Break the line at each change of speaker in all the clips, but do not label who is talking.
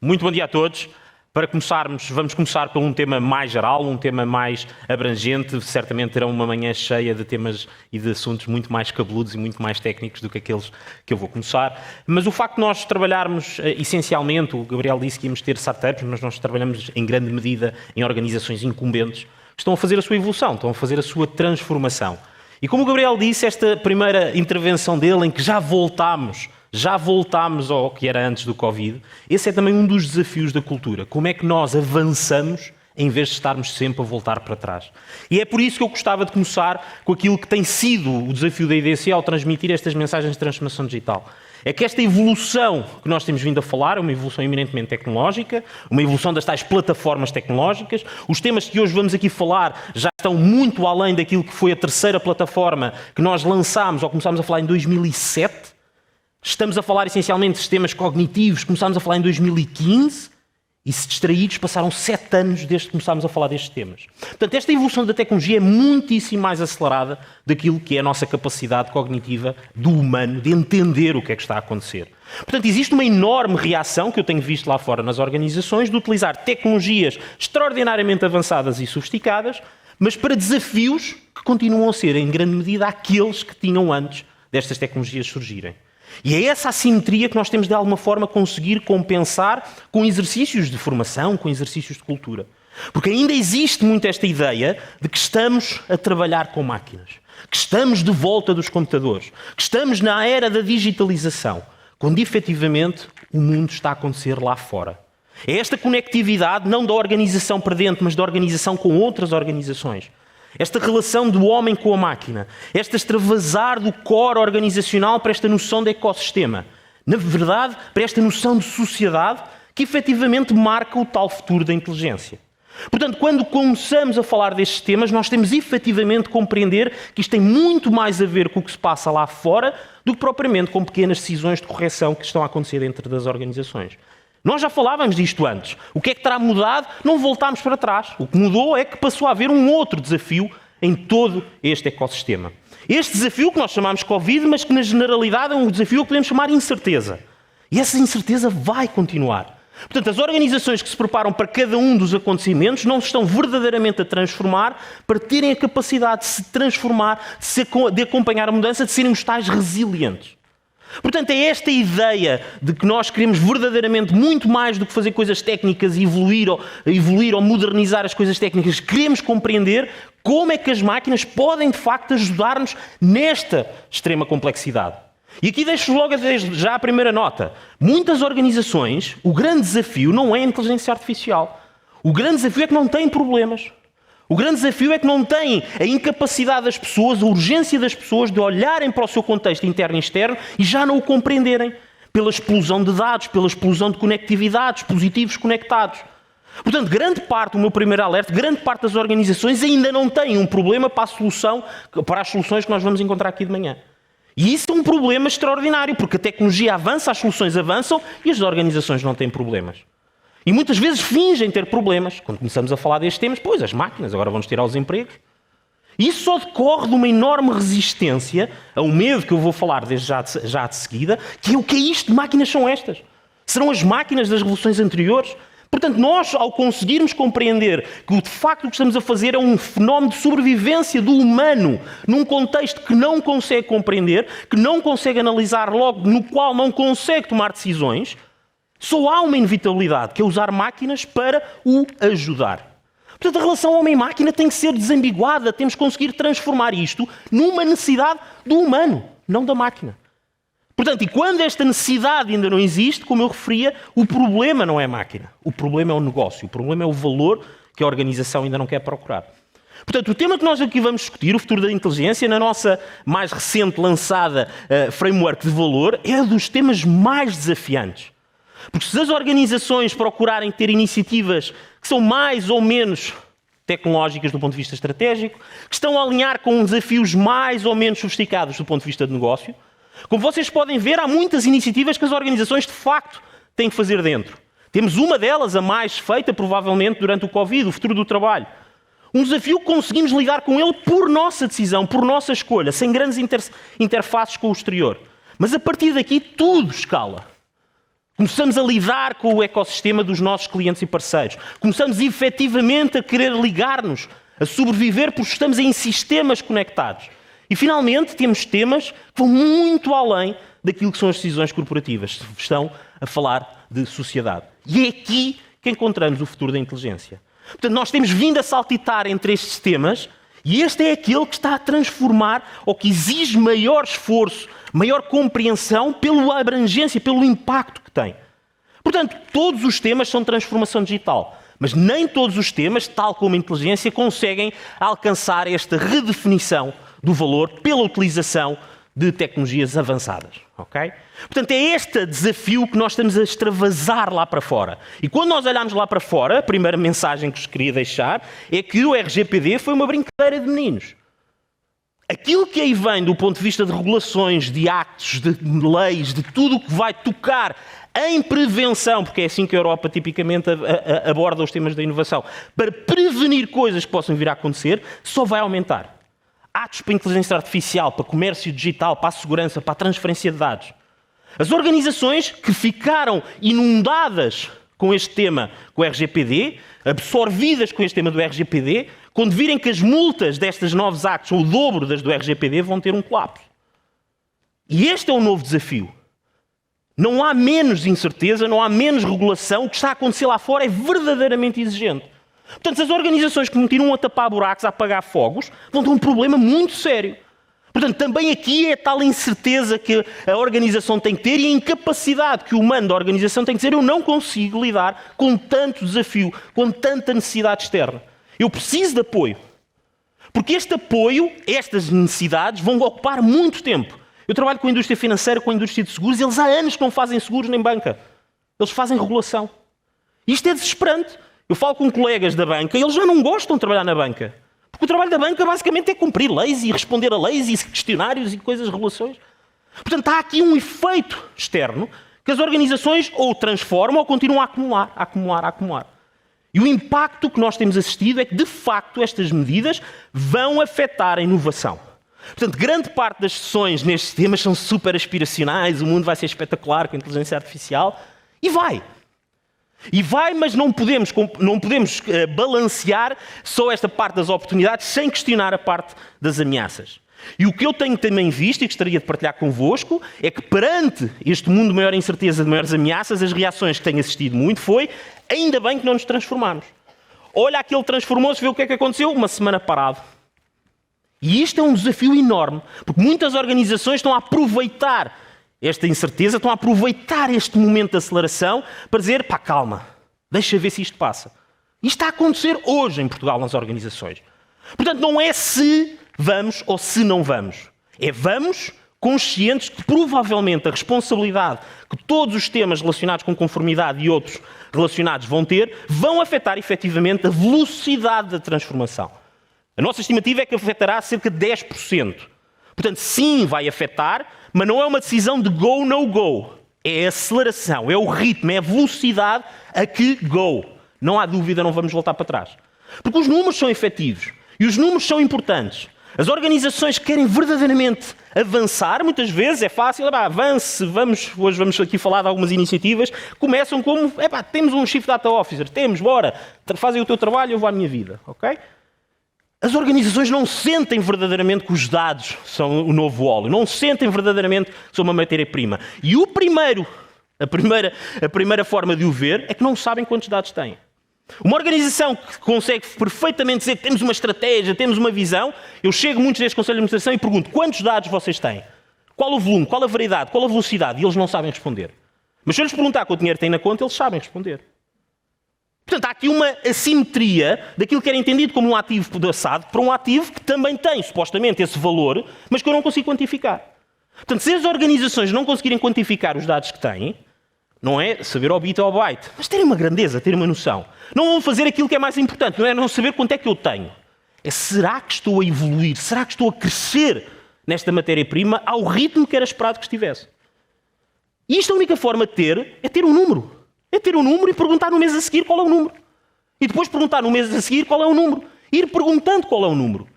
Muito bom dia a todos. Para começarmos, vamos começar por um tema mais geral, um tema mais abrangente. Certamente terão uma manhã cheia de temas e de assuntos muito mais cabeludos e muito mais técnicos do que aqueles que eu vou começar. Mas o facto de nós trabalharmos essencialmente, o Gabriel disse que íamos ter startups, mas nós trabalhamos em grande medida em organizações incumbentes que estão a fazer a sua evolução, estão a fazer a sua transformação. E como o Gabriel disse, esta primeira intervenção dele, em que já voltámos ao que era antes do Covid, esse é também um dos desafios da cultura. Como é que nós avançamos em vez de estarmos sempre a voltar para trás? E é por isso que eu gostava de começar com aquilo que tem sido o desafio da IDC ao transmitir estas mensagens de transformação digital. É que esta evolução que nós temos vindo a falar é uma evolução eminentemente tecnológica, uma evolução das tais plataformas tecnológicas. Os temas que hoje vamos aqui falar já estão muito além daquilo que foi a terceira plataforma que nós lançámos ou começámos a falar em 2007. Estamos a falar essencialmente de sistemas cognitivos, começámos a falar em 2015 e, se distraídos, passaram 7 anos desde que começámos a falar destes temas. Portanto, esta evolução da tecnologia é muitíssimo mais acelerada daquilo que é a nossa capacidade cognitiva do humano de entender o que é que está a acontecer. Portanto, existe uma enorme reação que eu tenho visto lá fora nas organizações de utilizar tecnologias extraordinariamente avançadas e sofisticadas, mas para desafios que continuam a ser, em grande medida, aqueles que tinham antes destas tecnologias surgirem. E é essa assimetria que nós temos de alguma forma conseguir compensar com exercícios de formação, com exercícios de cultura. Porque ainda existe muito esta ideia de que estamos a trabalhar com máquinas, que estamos de volta dos computadores, que estamos na era da digitalização, quando efetivamente o mundo está a acontecer lá fora. É esta conectividade, não da organização para dentro, mas da organização com outras organizações. Esta relação do homem com a máquina, este extravasar do core organizacional para esta noção de ecossistema. Na verdade, para esta noção de sociedade que efetivamente marca o tal futuro da inteligência. Portanto, quando começamos a falar destes temas, nós temos efetivamente de compreender que isto tem muito mais a ver com o que se passa lá fora do que propriamente com pequenas decisões de correção que estão a acontecer dentro das organizações. Nós já falávamos disto antes. O que é que terá mudado? Não voltámos para trás. O que mudou é que passou a haver um outro desafio em todo este ecossistema. Este desafio que nós chamamos Covid, mas que na generalidade é um desafio que podemos chamar incerteza. E essa incerteza vai continuar. Portanto, as organizações que se preparam para cada um dos acontecimentos não se estão verdadeiramente a transformar para terem a capacidade de se transformar, de acompanhar a mudança, de serem os tais resilientes. Portanto, é esta ideia de que nós queremos verdadeiramente muito mais do que fazer coisas técnicas e evoluir ou modernizar as coisas técnicas. Queremos compreender como é que as máquinas podem, de facto, ajudar-nos nesta extrema complexidade. E aqui deixo logo já a primeira nota. Muitas organizações, o grande desafio não é a inteligência artificial. O grande desafio é que não têm problemas. O grande desafio é que não têm a incapacidade das pessoas, a urgência das pessoas de olharem para o seu contexto interno e externo e já não o compreenderem pela explosão de dados, pela explosão de conectividade, dispositivos conectados. Portanto, grande parte, o meu primeiro alerta, grande parte das organizações ainda não têm um problema para as soluções que nós vamos encontrar aqui de manhã. E isso é um problema extraordinário, porque a tecnologia avança, as soluções avançam e as organizações não têm problemas. E muitas vezes fingem ter problemas. Quando começamos a falar destes temas, pois, as máquinas agora vão-nos tirar os empregos. E isso só decorre de uma enorme resistência a um medo que eu vou falar desde já de seguida, que é o que é isto? Máquinas são estas? Serão as máquinas das revoluções anteriores? Portanto, nós, ao conseguirmos compreender que de facto o que estamos a fazer é um fenómeno de sobrevivência do humano num contexto que não consegue compreender, que não consegue analisar logo, no qual não consegue tomar decisões, só há uma inevitabilidade, que é usar máquinas para o ajudar. Portanto, a relação homem-máquina tem que ser desambiguada. Temos que conseguir transformar isto numa necessidade do humano, não da máquina. Portanto, e quando esta necessidade ainda não existe, como eu referia, o problema não é a máquina. O problema é o negócio. O problema é o valor que a organização ainda não quer procurar. Portanto, o tema que nós aqui vamos discutir, o futuro da inteligência, na nossa mais recente lançada framework de valor, é dos temas mais desafiantes. Porque se as organizações procurarem ter iniciativas que são mais ou menos tecnológicas do ponto de vista estratégico, que estão a alinhar com desafios mais ou menos sofisticados do ponto de vista de negócio, como vocês podem ver, há muitas iniciativas que as organizações de facto têm que fazer dentro. Temos uma delas, a mais feita provavelmente durante o Covid, o futuro do trabalho. Um desafio que conseguimos lidar com ele por nossa decisão, por nossa escolha, sem grandes interfaces com o exterior. Mas a partir daqui tudo escala. Começamos a lidar com o ecossistema dos nossos clientes e parceiros. Começamos efetivamente a querer ligar-nos, a sobreviver porque estamos em sistemas conectados. E finalmente temos temas que vão muito além daquilo que são as decisões corporativas. Estão a falar de sociedade. E é aqui que encontramos o futuro da inteligência. Portanto, nós temos vindo a saltitar entre estes temas e este é aquele que está a transformar ou que exige maior esforço, maior compreensão pela abrangência, pelo impacto que tem. Portanto, todos os temas são transformação digital, mas nem todos os temas, tal como a inteligência, conseguem alcançar esta redefinição do valor pela utilização de tecnologias avançadas. Okay? Portanto, é este desafio que nós estamos a extravasar lá para fora. E quando nós olhamos lá para fora, a primeira mensagem que vos queria deixar é que o RGPD foi uma brincadeira de meninos. Aquilo que aí vem do ponto de vista de regulações, de actos, de leis, de tudo o que vai tocar em prevenção, porque é assim que a Europa tipicamente aborda os temas da inovação, para prevenir coisas que possam vir a acontecer, só vai aumentar. Atos para a inteligência artificial, para comércio digital, para a segurança, para a transferência de dados. As organizações que ficaram inundadas com este tema, com o RGPD, absorvidas com este tema do RGPD, quando virem que as multas destes novos actos são o dobro das do RGPD, vão ter um colapso. E este é o novo desafio. Não há menos incerteza, não há menos regulação. O que está a acontecer lá fora é verdadeiramente exigente. Portanto, se as organizações que continuam a tapar buracos, a apagar fogos, vão ter um problema muito sério. Portanto, também aqui é tal incerteza que a organização tem que ter e a incapacidade que o humano da organização tem que dizer: eu não consigo lidar com tanto desafio, com tanta necessidade externa. Eu preciso de apoio. Porque este apoio, estas necessidades, vão ocupar muito tempo. Eu trabalho com a indústria financeira, com a indústria de seguros, e eles há anos que não fazem seguros nem banca. Eles fazem regulação. E isto é desesperante. Eu falo com colegas da banca e eles já não gostam de trabalhar na banca. Porque o trabalho da banca basicamente é cumprir leis e responder a leis e questionários e coisas, regulações. Portanto, há aqui um efeito externo que as organizações ou transformam ou continuam a acumular. E o impacto que nós temos assistido é que, de facto, estas medidas vão afetar a inovação. Portanto, grande parte das sessões nestes temas são super aspiracionais, o mundo vai ser espetacular com a inteligência artificial. E vai, mas não podemos balancear só esta parte das oportunidades sem questionar a parte das ameaças. E o que eu tenho também visto e gostaria de partilhar convosco é que perante este mundo de maior incerteza, de maiores ameaças, as reações que tenho assistido muito foi: ainda bem que não nos transformamos. Olha, aquele transformou-se, vê o que é que aconteceu, uma semana parado. E isto é um desafio enorme, porque muitas organizações estão a aproveitar esta incerteza, estão a aproveitar este momento de aceleração para dizer: pá, calma, deixa ver se isto passa. Isto está a acontecer hoje em Portugal nas organizações. Portanto, não é se vamos ou se não vamos. É vamos conscientes que provavelmente a responsabilidade que todos os temas relacionados com conformidade e outros relacionados vão afetar efetivamente a velocidade da transformação. A nossa estimativa é que afetará cerca de 10%. Portanto, sim, vai afetar, mas não é uma decisão de go, no go. É a aceleração, é o ritmo, é a velocidade a que go. Não há dúvida, não vamos voltar para trás. Porque os números são efetivos e os números são importantes. As organizações que querem verdadeiramente avançar, muitas vezes é fácil, avance, hoje vamos aqui falar de algumas iniciativas, começam como: temos um Chief Data Officer, bora, fazem o teu trabalho, eu vou à minha vida, ok? As organizações não sentem verdadeiramente que os dados são o novo óleo, não sentem verdadeiramente que são uma matéria-prima. E a primeira forma de o ver é que não sabem quantos dados têm. Uma organização que consegue perfeitamente dizer que temos uma estratégia, temos uma visão, eu chego a muitos destes conselhos de administração e pergunto: quantos dados vocês têm? Qual o volume, qual a variedade, qual a velocidade? E eles não sabem responder. Mas se eu lhes perguntar quanto dinheiro têm na conta, eles sabem responder. Portanto, há aqui uma assimetria daquilo que era entendido como um ativo pedaçado para um ativo que também tem, supostamente, esse valor, mas que eu não consigo quantificar. Portanto, se as organizações não conseguirem quantificar os dados que têm, não é saber ao bit ou ao byte, mas terem uma grandeza, terem uma noção. Não vão fazer aquilo que é mais importante, não é não saber quanto é que eu tenho. É: será que estou a evoluir? Será que estou a crescer nesta matéria-prima ao ritmo que era esperado que estivesse? E isto, a única forma de ter é ter um número. É ter um número e perguntar no mês a seguir qual é o número. E depois perguntar no mês a seguir qual é o número. Ir perguntando qual é o número.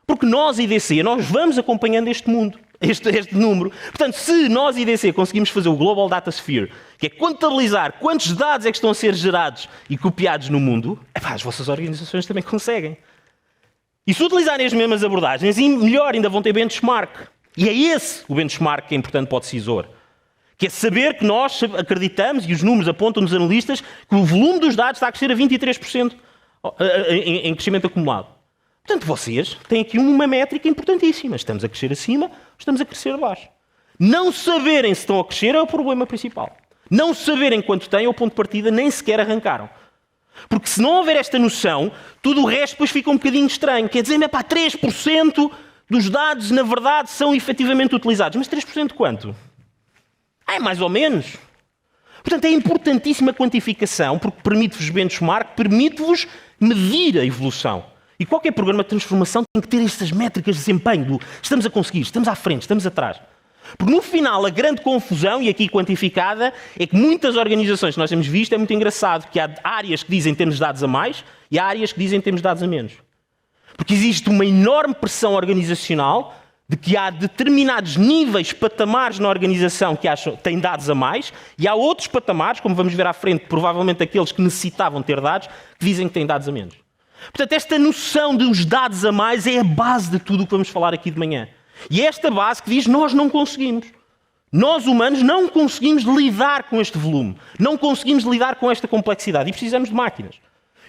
Porque nós, IDC, nós vamos acompanhando este mundo. este número. Portanto, se nós, IDC, conseguimos fazer o Global Data Sphere, que é contabilizar quantos dados é que estão a ser gerados e copiados no mundo, as vossas organizações também conseguem. E se utilizarem as mesmas abordagens, e melhor, ainda vão ter benchmark. E é esse o benchmark que é importante para o decisor. Que é saber que nós acreditamos, e os números apontam nos analistas, que o volume dos dados está a crescer a 23% em crescimento acumulado. Portanto, vocês têm aqui uma métrica importantíssima. Estamos a crescer acima, estamos a crescer abaixo. Não saberem se estão a crescer é o problema principal. Não saberem quanto têm é o ponto de partida, nem sequer arrancaram. Porque se não houver esta noção, tudo o resto depois fica um bocadinho estranho. Quer dizer, 3% dos dados, na verdade, são efetivamente utilizados. Mas 3% de quanto? É mais ou menos. Portanto, é importantíssima a quantificação, porque permite-vos benchmark, permite-vos medir a evolução. E qualquer programa de transformação tem que ter estas métricas de desempenho, do estamos a conseguir, estamos à frente, estamos atrás. Porque no final, a grande confusão, e aqui quantificada, é que muitas organizações que nós temos visto, é muito engraçado, que há áreas que dizem que temos dados a mais e há áreas que dizem que temos dados a menos. Porque existe uma enorme pressão organizacional de que há determinados níveis, patamares na organização que acham que têm dados a mais, e há outros patamares, como vamos ver à frente, provavelmente aqueles que necessitavam ter dados, que dizem que têm dados a menos. Portanto, esta noção dos dados a mais é a base de tudo o que vamos falar aqui de manhã. E é esta base que diz que nós não conseguimos. Nós, humanos, não conseguimos lidar com este volume. Não conseguimos lidar com esta complexidade. E precisamos de máquinas.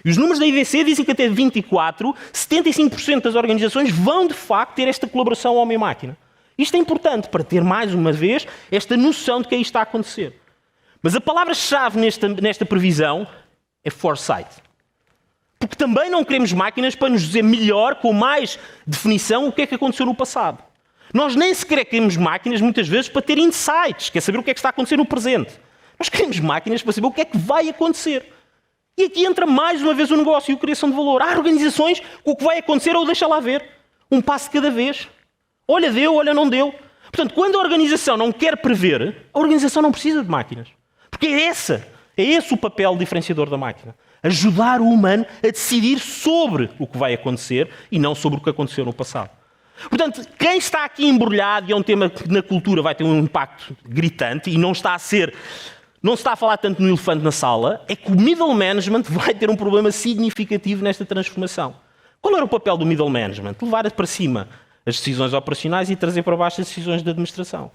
E os números da IDC dizem que até 24, 75% das organizações vão, de facto, ter esta colaboração homem-máquina. Isto é importante para ter, mais uma vez, esta noção de que aí está a acontecer. Mas a palavra-chave nesta previsão é foresight. Porque também não queremos máquinas para nos dizer melhor, com mais definição, o que é que aconteceu no passado. Nós nem sequer queremos máquinas, muitas vezes, para ter insights, quer saber o que é que está a acontecer no presente. Nós queremos máquinas para saber o que é que vai acontecer. E aqui entra mais uma vez o negócio e a criação de valor. Há organizações que o que vai acontecer ou deixa lá ver. Um passo de cada vez. Olha deu, olha não deu. Portanto, quando a organização não quer prever, a organização não precisa de máquinas. Porque é esse o papel diferenciador da máquina. Ajudar o humano a decidir sobre o que vai acontecer e não sobre o que aconteceu no passado. Portanto, quem está aqui embrulhado, e é um tema que na cultura vai ter um impacto gritante, e não se está a falar tanto no elefante na sala, é que o middle management vai ter um problema significativo nesta transformação. Qual era o papel do middle management? Levar para cima as decisões operacionais e trazer para baixo as decisões de administração.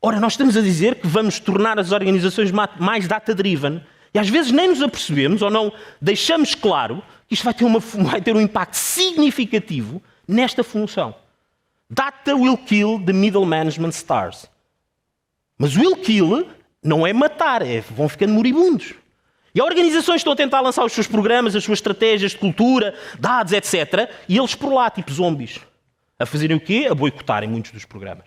Ora, nós estamos a dizer que vamos tornar as organizações mais data-driven, e às vezes nem nos apercebemos ou não deixamos claro que isto vai ter um impacto significativo nesta função. Data will kill the middle management stars. Mas will kill não é matar, vão ficando moribundos. E há organizações que estão a tentar lançar os seus programas, as suas estratégias de cultura, dados, etc. E eles por lá, tipo zombies. A fazerem o quê? A boicotarem muitos dos programas.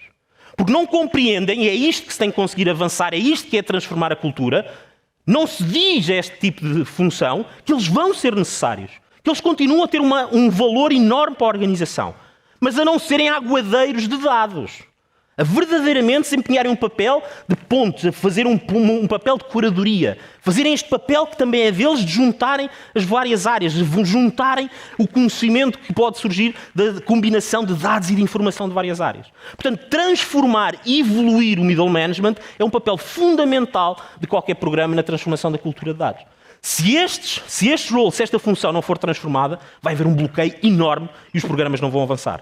Porque não compreendem, e é isto que se tem que conseguir avançar, é isto que é transformar a cultura. Não se diz a este tipo de função que eles vão ser necessários. Que eles continuam a ter um valor enorme para a organização. Mas a não serem aguadeiros de dados. A verdadeiramente desempenharem um papel de pontos, a fazer um papel de curadoria. Fazerem este papel que também é deles, de juntarem as várias áreas, de juntarem o conhecimento que pode surgir da combinação de dados e de informação de várias áreas. Portanto, transformar e evoluir o middle management é um papel fundamental de qualquer programa na transformação da cultura de dados. Se esta função não for transformada, vai haver um bloqueio enorme e os programas não vão avançar.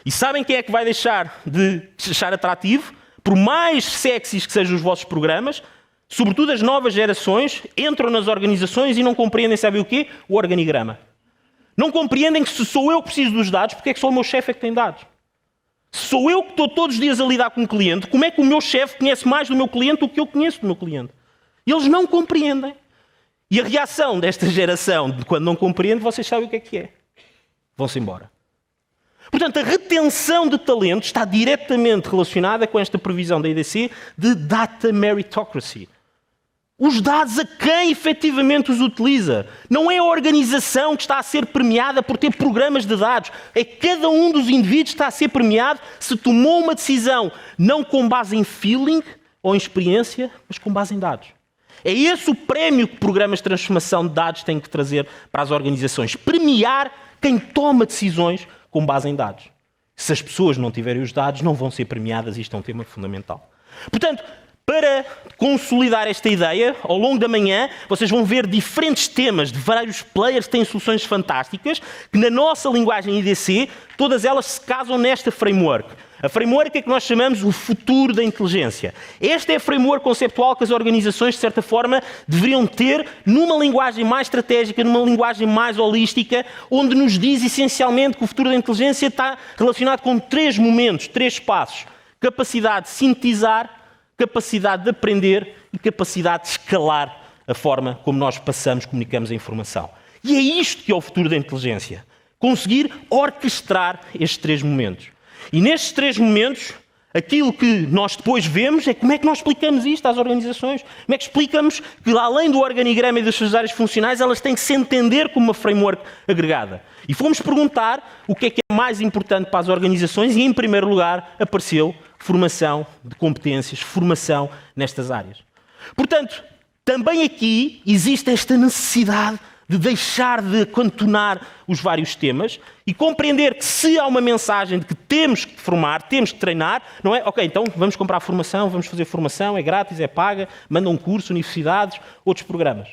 E sabem quem é que vai deixar de achar atrativo? Por mais sexys que sejam os vossos programas, sobretudo as novas gerações, entram nas organizações e não compreendem, sabem o quê? O organigrama. Não compreendem que se sou eu que preciso dos dados, porque é que só o meu chefe é que tem dados? Se sou eu que estou todos os dias a lidar com um cliente, como é que o meu chefe conhece mais do meu cliente do que eu conheço do meu cliente? E eles não compreendem. E a reação desta geração, de quando não compreende, vocês sabem o que é. Vão-se embora. Portanto, a retenção de talento está diretamente relacionada com esta previsão da IDC de data meritocracy. Os dados a quem efetivamente os utiliza. Não é a organização que está a ser premiada por ter programas de dados. É cada um dos indivíduos que está a ser premiado se tomou uma decisão não com base em feeling ou em experiência, mas com base em dados. É esse o prémio que programas de transformação de dados têm que trazer para as organizações. Premiar quem toma decisões com base em dados. Se as pessoas não tiverem os dados, não vão ser premiadas. Isto é um tema fundamental. Portanto, para consolidar esta ideia, ao longo da manhã, vocês vão ver diferentes temas de vários players que têm soluções fantásticas, que na nossa linguagem IDC, todas elas se casam nesta framework. A framework é que nós chamamos o futuro da inteligência. Esta é a framework conceptual que as organizações, de certa forma, deveriam ter numa linguagem mais estratégica, numa linguagem mais holística, onde nos diz essencialmente que o futuro da inteligência está relacionado com 3 momentos, 3 passos. Capacidade de sintetizar, capacidade de aprender e capacidade de escalar a forma como nós passamos, comunicamos a informação. E é isto que é o futuro da inteligência. Conseguir orquestrar estes 3 momentos. E nestes 3 momentos, aquilo que nós depois vemos é como é que nós explicamos isto às organizações. Como é que explicamos que, além do organigrama e das suas áreas funcionais, elas têm que se entender como uma framework agregada. E fomos perguntar o que é mais importante para as organizações e, em primeiro lugar, apareceu formação de competências, formação nestas áreas. Portanto, também aqui existe esta necessidade de deixar de cantonar os vários temas e compreender que se há uma mensagem de que temos que formar, temos que treinar, não é? Ok, então vamos comprar formação, vamos fazer formação, é grátis, é paga, manda um curso, universidades, outros programas.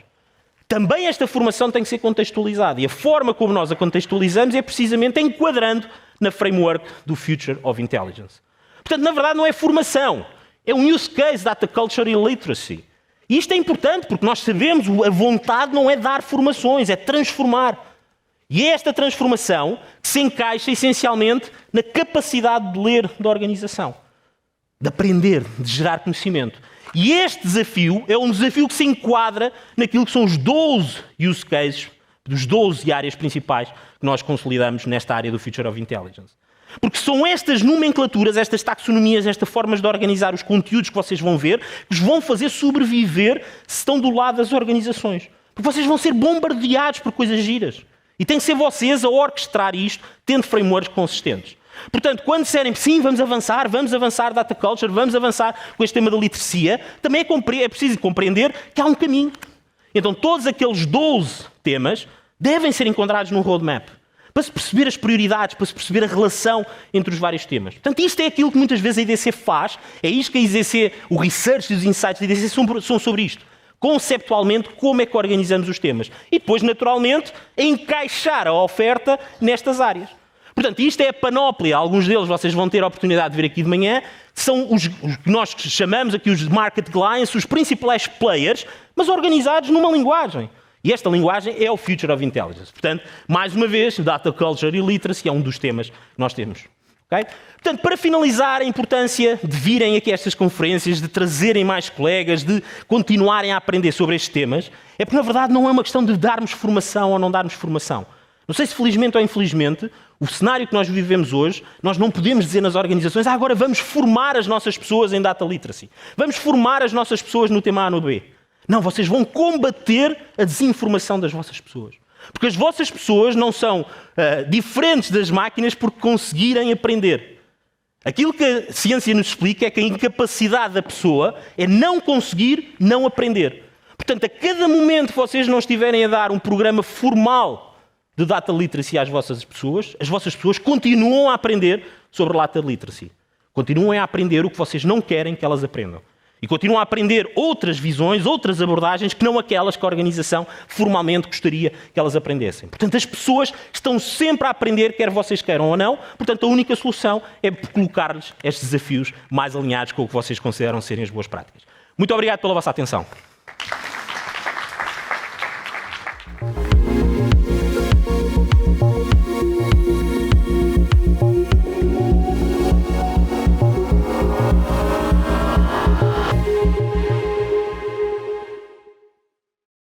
Também esta formação tem que ser contextualizada e a forma como nós a contextualizamos é precisamente enquadrando na framework do Future of Intelligence. Portanto, na verdade, não é formação, é um use case, data culture e literacy. E isto é importante porque nós sabemos que a vontade não é dar formações, é transformar. E é esta transformação que se encaixa essencialmente na capacidade de ler da organização, de aprender, de gerar conhecimento. E este desafio é um desafio que se enquadra naquilo que são os 12 use cases, dos 12 áreas principais que nós consolidamos nesta área do Future of Intelligence. Porque são estas nomenclaturas, estas taxonomias, estas formas de organizar os conteúdos que vocês vão ver, que os vão fazer sobreviver se estão do lado das organizações. Porque vocês vão ser bombardeados por coisas giras. E tem que ser vocês a orquestrar isto, tendo frameworks consistentes. Portanto, quando disserem sim, vamos avançar data culture, vamos avançar com este tema da literacia, também é preciso compreender que há um caminho. Então, todos aqueles 12 temas devem ser encontrados num roadmap. Para se perceber as prioridades, para se perceber a relação entre os vários temas. Portanto, isto é aquilo que muitas vezes a IDC faz, é isto que a IDC, o research e os insights da IDC são sobre isto. Conceptualmente, como é que organizamos os temas. E depois, naturalmente, encaixar a oferta nestas áreas. Portanto, isto é a panóplia. Alguns deles vocês vão ter a oportunidade de ver aqui de manhã. São os que nós chamamos aqui os market clients, os principais players, mas organizados numa linguagem. E esta linguagem é o Future of Intelligence. Portanto, mais uma vez, Data Culture e Literacy é um dos temas que nós temos. Okay? Portanto, para finalizar, a importância de virem aqui a estas conferências, de trazerem mais colegas, de continuarem a aprender sobre estes temas, é porque, na verdade, não é uma questão de darmos formação ou não darmos formação. Não sei se felizmente ou infelizmente, o cenário que nós vivemos hoje, nós não podemos dizer nas organizações agora vamos formar as nossas pessoas em Data Literacy. Vamos formar as nossas pessoas no tema A no B. Não, vocês vão combater a desinformação das vossas pessoas. Porque as vossas pessoas não são diferentes das máquinas porque conseguirem aprender. Aquilo que a ciência nos explica é que a incapacidade da pessoa é não conseguir não aprender. Portanto, a cada momento que vocês não estiverem a dar um programa formal de Data Literacy às vossas pessoas, as vossas pessoas continuam a aprender sobre Data Literacy. Continuam a aprender o que vocês não querem que elas aprendam. E continuam a aprender outras visões, outras abordagens, que não aquelas que a organização formalmente gostaria que elas aprendessem. Portanto, as pessoas estão sempre a aprender, quer vocês queiram ou não. Portanto, a única solução é colocar-lhes estes desafios mais alinhados com o que vocês consideram serem as boas práticas. Muito obrigado pela vossa atenção.